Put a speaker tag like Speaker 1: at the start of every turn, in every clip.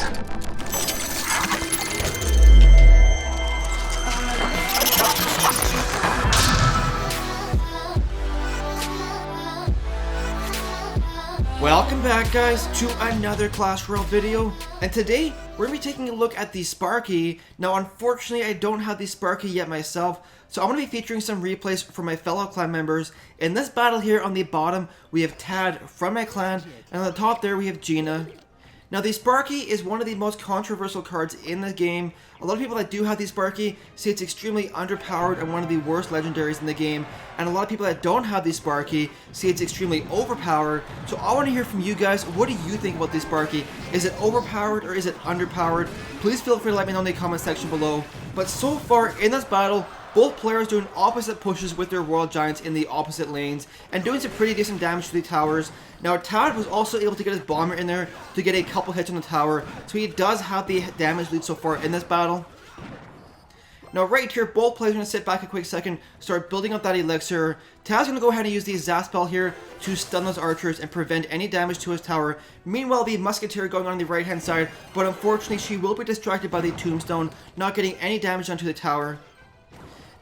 Speaker 1: this.
Speaker 2: Welcome back, guys, to another Clash Royale video, and today we're going to be taking a look at the Sparky. Now unfortunately I don't have the Sparky yet myself, so I'm going to be featuring some replays from my fellow clan members. In this battle here on the bottom we have Tad from my clan, and on the top there we have Gina. Now the Sparky is one of the most controversial cards in the game. A lot of people that do have the Sparky say it's extremely underpowered and one of the worst legendaries in the game. And a lot of people that don't have the Sparky say it's extremely overpowered. So I want to hear from you guys, what do you think about the Sparky? Is it overpowered or is it underpowered? Please feel free to let me know in the comment section below. But so far in this battle, both players doing opposite pushes with their Royal Giants in the opposite lanes and doing some pretty decent damage to the towers. Now Tad was also able to get his bomber in there to get a couple hits on the tower, so he does have the damage lead so far in this battle. Now right here, both players are going to sit back a quick second, start building up that elixir. Tad's going to go ahead and use the Zap spell here to stun those archers and prevent any damage to his tower. Meanwhile, the musketeer going on the right hand side, but unfortunately she will be distracted by the tombstone, not getting any damage onto the tower.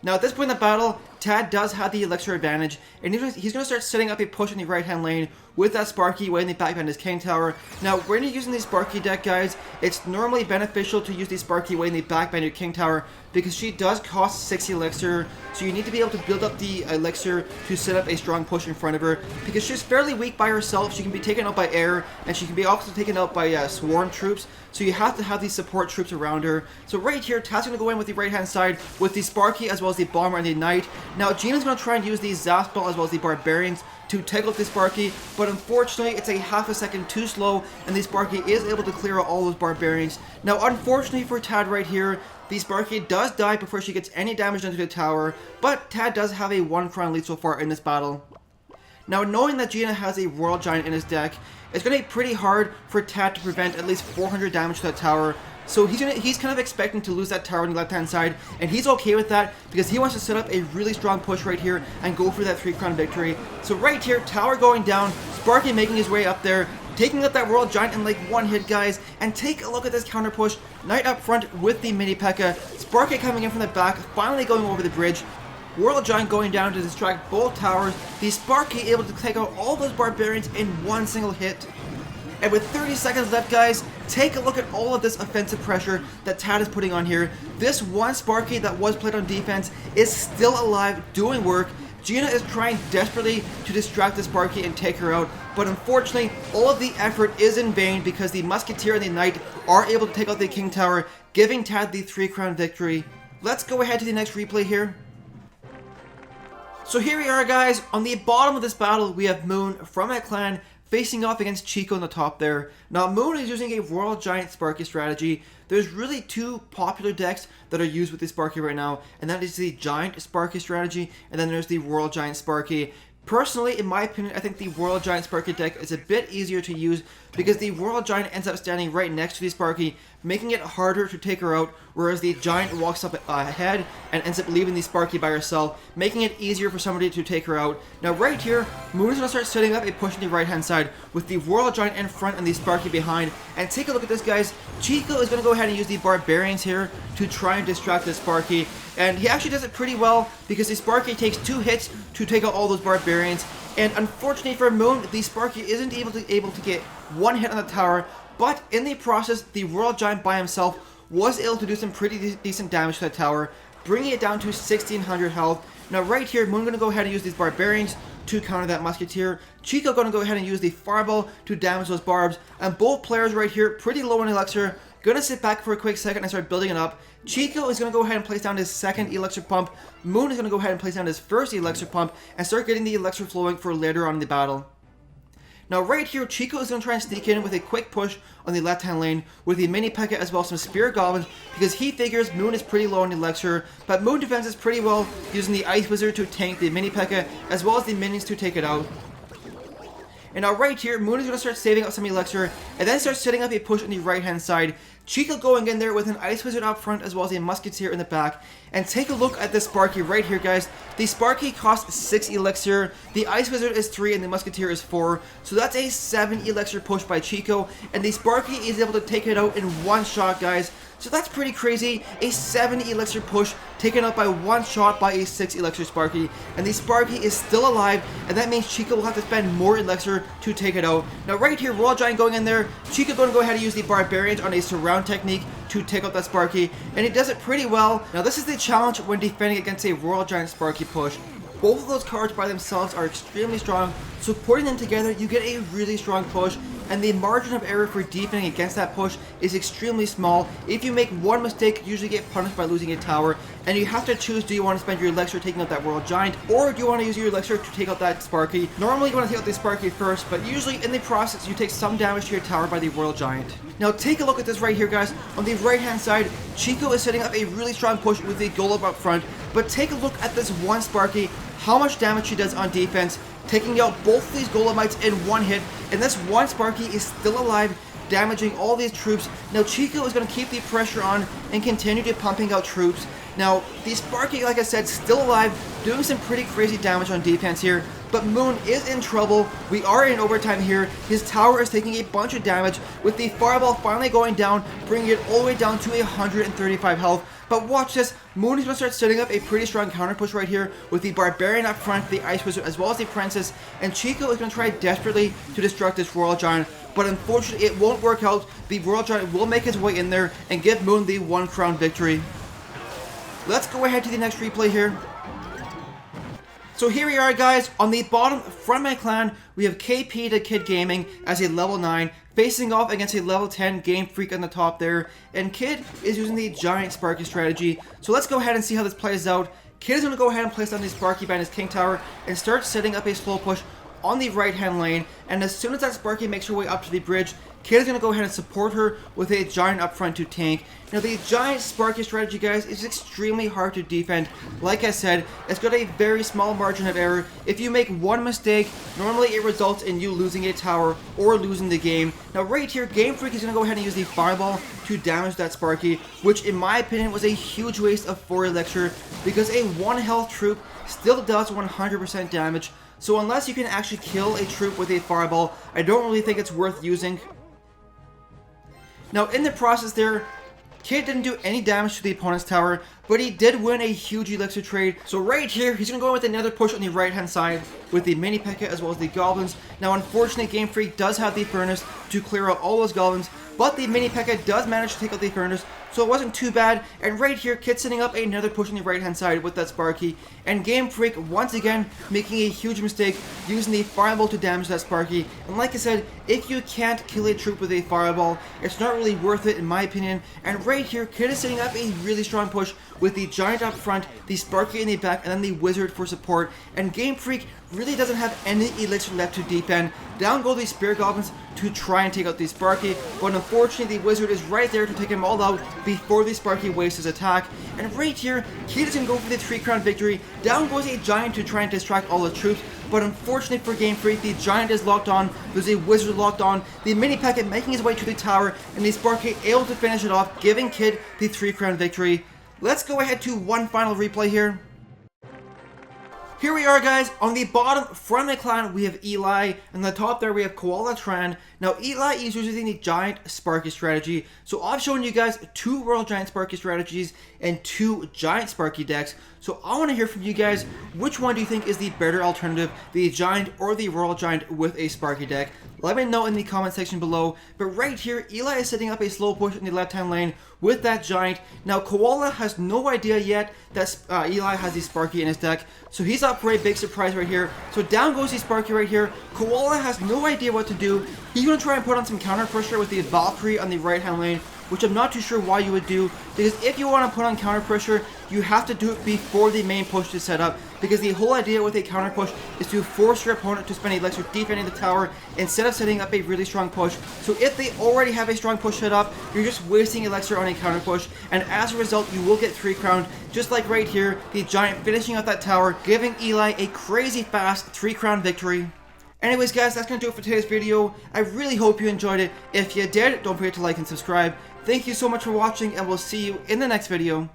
Speaker 2: Now at this point in the battle, Tad does have the elixir advantage, and he's going to start setting up a push in the right hand lane with that Sparky way in the back behind his King Tower. Now when you're using the Sparky deck, guys, it's normally beneficial to use the Sparky way in the back behind your King Tower because she does cost 6 elixir, so you need to be able to build up the elixir to set up a strong push in front of her, because she's fairly weak by herself. She can be taken out by air, and she can be also taken out by swarm troops, so you have to have these support troops around her. So right here, Tad's going to go in with the right hand side with the Sparky as well as the Bomber and the Knight. Now Gina's going to try and use the Zap spell as well as the Barbarians to take out the Sparky, but unfortunately it's a half a second too slow, and the Sparky is able to clear out all those Barbarians. Now unfortunately for Tad right here, the Sparky does die before she gets any damage into the tower, but Tad does have a 1 crown lead so far in this battle. Now knowing that Gina has a Royal Giant in his deck, it's going to be pretty hard for Tad to prevent at least 400 damage to that tower. So he's kind of expecting to lose that tower on the left hand side, and he's okay with that because he wants to set up a really strong push right here and go for that 3 crown victory. So right here, tower going down, Sparky making his way up there, taking out that Royal Giant in like 1 hit, guys, and take a look at this counter push. Knight up front with the mini P.E.K.K.A. Sparky coming in from the back, finally going over the bridge. Royal Giant going down to distract both towers. The Sparky able to take out all those Barbarians in 1 single hit. And with 30 seconds left, guys, take a look at all of this offensive pressure that Tad is putting on here. This one Sparky that was played on defense is still alive, doing work. Gina is trying desperately to distract the Sparky and take her out, but unfortunately, all of the effort is in vain because the Musketeer and the Knight are able to take out the King Tower, giving Tad the 3 crown victory. Let's go ahead to the next replay here. So here we are, guys. On the bottom of this battle, we have Moon from my clan facing off against Chico on the top there. Now Moon is using a Royal Giant Sparky strategy. There's really 2 popular decks that are used with the Sparky right now, and that is the Giant Sparky strategy, and then there's the Royal Giant Sparky. Personally, in my opinion, I think the Royal Giant Sparky deck is a bit easier to use because the Royal Giant ends up standing right next to the Sparky, making it harder to take her out, whereas the Giant walks up ahead and ends up leaving the Sparky by herself, making it easier for somebody to take her out. Now right here, Moon is going to start setting up a push on the right hand side with the Royal Giant in front and the Sparky behind. And take a look at this, guys. Chico is going to go ahead and use the Barbarians here to try and distract the Sparky. And he actually does it pretty well because the Sparky takes 2 hits to take out all those Barbarians. And unfortunately for Moon, the Sparky isn't able to get 1 hit on the tower, but in the process, the Royal Giant by himself was able to do some pretty decent damage to that tower, bringing it down to 1600 health. Now right here, Moon going to go ahead and use these Barbarians to counter that Musketeer. Chico going to go ahead and use the Fireball to damage those Barbs, and both players right here pretty low in Elixir. Gonna sit back for a quick second and start building it up. Chico is gonna go ahead and place down his 2nd Elixir pump. Moon is gonna go ahead and place down his 1st Elixir pump and start getting the Elixir flowing for later on in the battle. Now right here, Chico is going to try and sneak in with a quick push on the left hand lane with the mini P.E.K.K.A. as well as some Spirit Goblins because he figures Moon is pretty low on the Elixir, but Moon defends is pretty well using the Ice Wizard to tank the mini P.E.K.K.A. as well as the minions to take it out. And now right here, Moon is going to start saving up some Elixir and then start setting up a push on the right hand side. Chico going in there with an Ice Wizard up front as well as a Musketeer in the back. And take a look at this Sparky right here, guys. The Sparky costs 6 Elixir, the Ice Wizard is 3, and the Musketeer is 4. So that's a 7 Elixir push by Chico, and the Sparky is able to take it out in one shot, guys. So that's pretty crazy. A 7 Elixir push taken out by one shot by a 6 Elixir Sparky. And the Sparky is still alive, and that means Chico will have to spend more Elixir to take it out. Now right here, Royal Giant going in there. Chico going to go ahead and use the Barbarians on a surround technique to take out that Sparky, and he does it pretty well. Now this is the challenge when defending against a Royal Giant Sparky push. Both of those cards by themselves are extremely strong, so putting them together you get a really strong push, and the margin of error for defending against that push is extremely small. If you make one mistake, you usually get punished by losing a tower, and you have to choose, do you want to spend your Elixir taking out that Royal Giant, or do you want to use your Elixir to take out that Sparky? Normally you want to take out the Sparky first, but usually in the process you take some damage to your tower by the Royal Giant. Now take a look at this right here, guys. On the right hand side, Chico is setting up a really strong push with the Golem up front, but take a look at this one Sparky, how much damage she does on defense, taking out both these Golemites in one hit, and this one Sparky is still alive, damaging all these troops. Now Chico is going to keep the pressure on and continue to pumping out troops. Now the Sparky, like I said, still alive, doing some pretty crazy damage on defense here, but Moon is in trouble. We are in overtime here. His tower is taking a bunch of damage, with the Fireball finally going down, bringing it all the way down to 135 health. But watch this, Moon is going to start setting up a pretty strong counter push right here with the Barbarian up front, the Ice Wizard, as well as the Princess, and Chico is going to try desperately to destruct this Royal Giant, but unfortunately it won't work out. The Royal Giant will make his way in there and give Moon the 1 crown victory. Let's go ahead to the next replay here. So here we are, guys. On the bottom from my clan, we have KP to Kid Gaming as a level 9, facing off against a level 10 Game Freak on the top there. And Kid is using the Giant Sparky strategy. So let's go ahead and see how this plays out. Kid is going to go ahead and place down the Sparky behind his King Tower and start setting up a slow push on the right hand lane. And as soon as that Sparky makes her way up to the bridge, Kid is going to go ahead and support her with a Giant up front to tank. Now the Giant Sparky strategy, guys, is extremely hard to defend. Like I said, it's got a very small margin of error. If you make one mistake, normally it results in you losing a tower or losing the game. Now right here, Game Freak is going to go ahead and use the Fireball to damage that Sparky, which in my opinion was a huge waste of 4 Elixir, because a 1 health troop still does 100% damage. So unless you can actually kill a troop with a Fireball, I don't really think it's worth using. Now in the process there, Kid didn't do any damage to the opponent's tower, but he did win a huge Elixir trade. So right here, he's going to go with another push on the right hand side with the Mini P.E.K.K.A as well as the Goblins. Now unfortunately, Game Freak does have the Furnace to clear out all those Goblins, but the Mini P.E.K.K.A does manage to take out the Furnace, so it wasn't too bad. And right here, Kid setting up another push on the right hand side with that Sparky, and Game Freak once again making a huge mistake using the Fireball to damage that Sparky. And like I said, if you can't kill a troop with a Fireball, it's not really worth it in my opinion. And right here, Kid is setting up a really strong push with the Giant up front, the Sparky in the back, and then the Wizard for support. And Game Freak really doesn't have any Elixir left to defend. Down go the Spirit Goblins to try and take out the Sparky, but unfortunately the Wizard is right there to take him all out before the Sparky wastes his attack. And right here, Kid is going to go for the 3 crown victory. Down goes a Giant to try and distract all the troops, but unfortunately for Game Freak, the Giant is locked on, there's a Wizard locked on, the Mini P.E.K.K.A making his way to the tower, and the Sparky able to finish it off, giving Kid the 3 crown victory. Let's go ahead to one final replay here. Here we are, guys. On the bottom from the clan, we have Eli, and on the top there we have Koala Tran. Now Eli is using the Giant Sparky strategy, so I've shown you guys 2 Royal Giant Sparky strategies and 2 Giant Sparky decks. So I want to hear from you guys, which one do you think is the better alternative, the Giant or the Royal Giant with a Sparky deck? Let me know in the comment section below. But right here, Eli is setting up a slow push in the left hand lane with that Giant. Now Koala has no idea yet that Eli has the Sparky in his deck, so he's up for a big surprise right here. So down goes the Sparky right here. Koala has no idea what to do. He's going to try and put on some counter pressure with the Valkyrie on the right hand lane, which I'm not too sure why you would do, because if you want to put on counter pressure, you have to do it before the main push is set up, because the whole idea with a counter push is to force your opponent to spend Elixir defending the tower instead of setting up a really strong push. So if they already have a strong push set up, you're just wasting Elixir on a counter push, and as a result you will get 3 crowned, just like right here, the Giant finishing out that tower, giving Eli a crazy fast 3 crown victory. Anyways guys, that's gonna do it for today's video. I really hope you enjoyed it. If you did, don't forget to like and subscribe. Thank you so much for watching, and we'll see you in the next video.